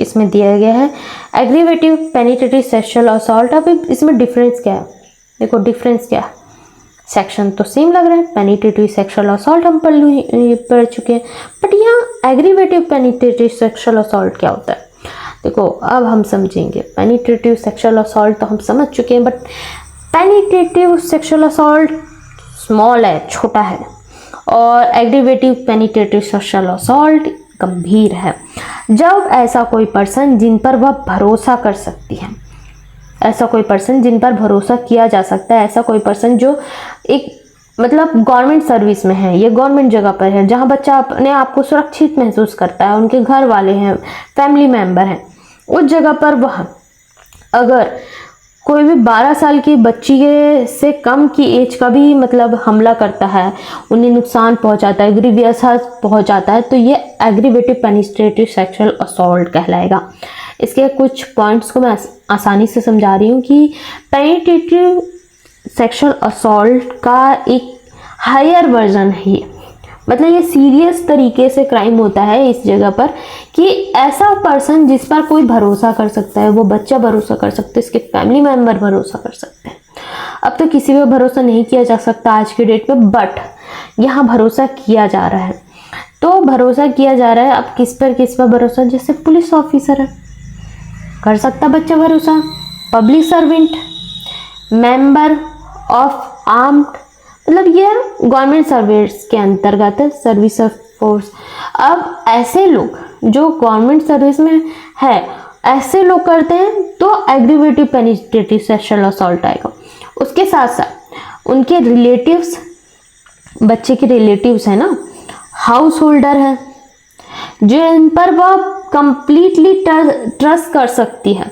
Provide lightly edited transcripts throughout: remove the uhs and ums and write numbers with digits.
इसमें दिया गया है एग्रीवेटिव पेनिट्रेटिव सेक्सुअल असॉल्ट। अब इसमें डिफरेंस क्या है, देखो डिफरेंस क्या है, सेक्शन तो सेम लग रहा है, पेनिट्रेटिव सेक्सुअल असॉल्ट हम पढ़ चुके हैं, बट यहाँ एग्रीवेटिव पेनिट्रेटिव सेक्सुअल असॉल्ट क्या होता है। देखो अब हम समझेंगे, पेनिट्रेटिव सेक्सुअल असॉल्ट तो हम समझ चुके हैं, but penetrative sexual assault small है, छोटा है, और एग्रीवेटिव पेनिट्रेटिव सेक्सुअल असॉल्ट गंभीर है। जब ऐसा कोई पर्सन जिन पर वह भरोसा कर सकती है, ऐसा कोई पर्सन जिन पर भरोसा किया जा सकता है, ऐसा कोई पर्सन जो एक मतलब गवर्नमेंट सर्विस में है, ये गवर्नमेंट जगह पर है, जहाँ बच्चा अपने आप को सुरक्षित महसूस करता है, उनके घर वाले हैं, फैमिली मेंबर हैं, उस जगह पर वह अगर कोई भी 12 साल की बच्ची से कम की एज का भी मतलब हमला करता है, उन्हें नुकसान पहुंचाता है, ग्रीवियस पहुंचाता है, तो ये एग्रीवेटिव पेनिट्रेटिव सेक्सुअल असॉल्ट कहलाएगा। इसके कुछ पॉइंट्स को मैं आसानी से समझा रही हूँ कि पेनिट्रेटिव सेक्सुअल असॉल्ट का एक हायर वर्जन है ये, मतलब ये सीरियस तरीके से क्राइम होता है इस जगह पर कि ऐसा पर्सन जिस पर कोई भरोसा कर सकता है, वो बच्चा भरोसा कर सकता है, इसके फैमिली मेंबर भरोसा कर सकते हैं। अब तो किसी पे भरोसा नहीं किया जा सकता आज के डेट में, बट यहाँ भरोसा किया जा रहा है। तो भरोसा किया जा रहा है, अब किस पर भरोसा, जैसे पुलिस ऑफिसर है, कर सकता बच्चा भरोसा, public servant, member of armed, मतलब ये गवर्नमेंट सर्विस के अंतर्गत है, सर्विस ऑफ फोर्स। अब ऐसे लोग जो गवर्नमेंट सर्विस में है, ऐसे लोग करते हैं तो एग्रीवेटिव पेनिट्रेटिव सेक्सुअल असॉल्ट आएगा। उसके साथ साथ उनके रिलेटिव्स, बच्चे के रिलेटिव्स है ना, हाउस होल्डर है, जिन पर वह कंप्लीटली ट्रस्ट कर सकती है,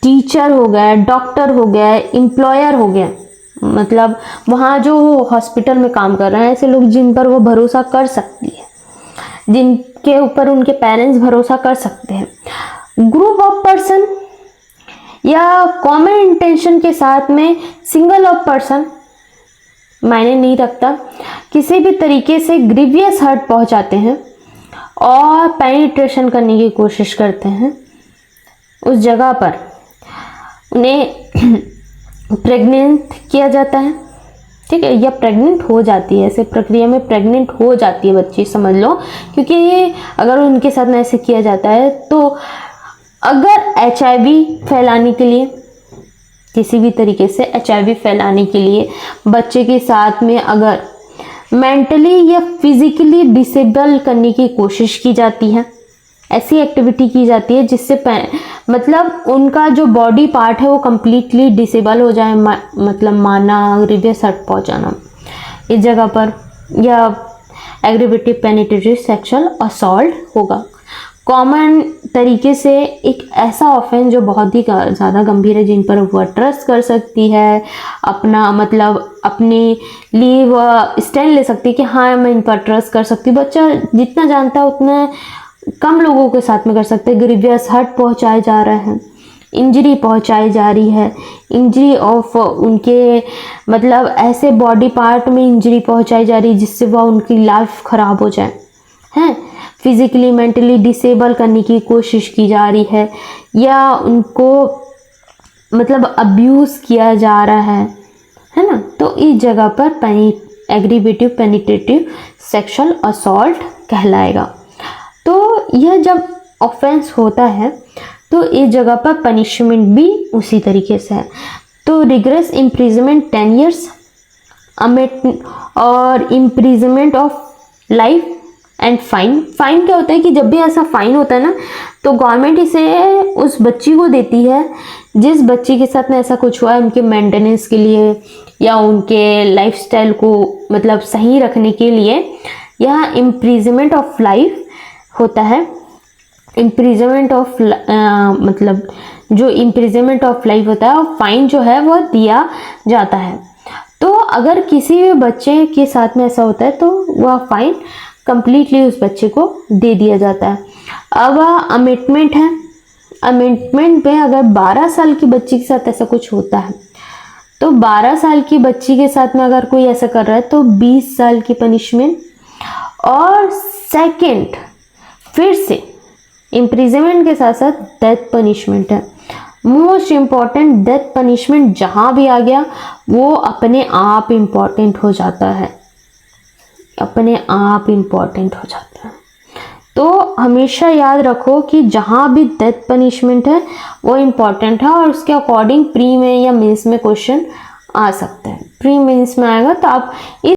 टीचर हो गया, डॉक्टर हो गया, एम्प्लॉयर हो गया, मतलब वहाँ जो हॉस्पिटल में काम कर रहे हैं, ऐसे लोग जिन पर वो भरोसा कर सकती है, जिनके ऊपर उनके पेरेंट्स भरोसा कर सकते हैं। ग्रुप ऑफ पर्सन या कॉमन इंटेंशन के साथ में सिंगल ऑफ पर्सन मायने नहीं रखता, किसी भी तरीके से ग्रीवियस हर्ट पहुंचाते हैं और पेनिट्रेशन करने की कोशिश करते हैं, उस जगह पर उन्हें प्रेग्नेंट किया जाता है, ठीक है, या प्रेग्नेंट हो जाती है, ऐसे प्रक्रिया में प्रेग्नेंट हो जाती है बच्ची, समझ लो, क्योंकि ये अगर उनके साथ में ऐसे किया जाता है तो अगर HIV फैलाने के लिए, किसी भी तरीके से HIV फैलाने के लिए बच्चे के साथ में अगर मेंटली या फिजिकली डिसेबल करने की कोशिश की जाती है, ऐसी एक्टिविटी की जाती है जिससे मतलब उनका जो बॉडी पार्ट है वो कम्प्लीटली डिसेबल हो जाए, मतलब मारना, ग्रीवियस हर्ट पहुंचाना इस जगह पर, या एग्रीवेटिव पेनिट्रेटिव सेक्सुअल असॉल्ट होगा। कॉमन तरीके से एक ऐसा ऑफेंस जो बहुत ही ज़्यादा गंभीर है, जिन पर वह ट्रस्ट कर सकती है, अपना मतलब अपने लिए वह स्टैंड ले सकती है कि हाँ मैं इन पर ट्रस्ट कर सकती हूँ। बच्चा जितना जानता है उतना कम लोगों के साथ में कर सकते हैं। ग्रीवियस हर्ट पहुंचाए जा रहे हैं, इंजरी पहुंचाई जा रही है, इंजरी ऑफ उनके मतलब ऐसे बॉडी पार्ट में इंजरी पहुंचाई जा रही है जिससे वह उनकी लाइफ खराब हो जाए, हैं फिजिकली मेंटली डिसेबल करने की कोशिश की जा रही है, या उनको मतलब अब्यूज़ किया जा रहा है ना। तो इस जगह पर एग्रीवेटिव पेनिट्रेटिव सेक्सुअल असॉल्ट कहलाएगा। तो यह जब ऑफेंस होता है तो इस जगह पर पनिशमेंट भी उसी तरीके से है। तो रिग्रेस इम्प्रिजमेंट 10 years और imprisonment of life and fine. Fine क्या होता है कि जब भी ऐसा फाइन होता है ना तो गवर्नमेंट इसे उस बच्ची को देती है जिस बच्ची के साथ में ऐसा कुछ हुआ है, उनके मेंटेनेंस के लिए या उनके लाइफस्टाइल को मतलब सही रखने के लिए। यह इम्प्रिजमेंट ऑफ लाइफ होता है। इम्प्रिजमेंट ऑफ मतलब जो इम्प्रिजमेंट ऑफ लाइफ होता है और फाइन जो है वो दिया जाता है। तो अगर किसी भी बच्चे के साथ में ऐसा होता है तो वह फाइन कंप्लीटली उस बच्चे को दे दिया जाता है। अब अमेंडमेंट है। अमेंडमेंट में अगर 12 साल की बच्ची के साथ ऐसा कुछ होता है तो 12 साल की बच्ची के साथ में अगर कोई ऐसा कर रहा है तो 20 साल की पनिशमेंट। और सेकंड फिर से इम्प्रिजनमेंट के साथ साथ डेथ पनिशमेंट है। मोस्ट इम्पॉर्टेंट, डेथ पनिशमेंट जहाँ भी आ गया वो अपने आप इम्पॉर्टेंट हो जाता है, अपने आप इम्पॉर्टेंट हो जाता है। तो हमेशा याद रखो कि जहाँ भी डेथ पनिशमेंट है वो इम्पॉर्टेंट है और उसके अकॉर्डिंग प्री में या मेंस में क्वेश्चन आ सकते हैं। प्री मेंस में आएगा तो आप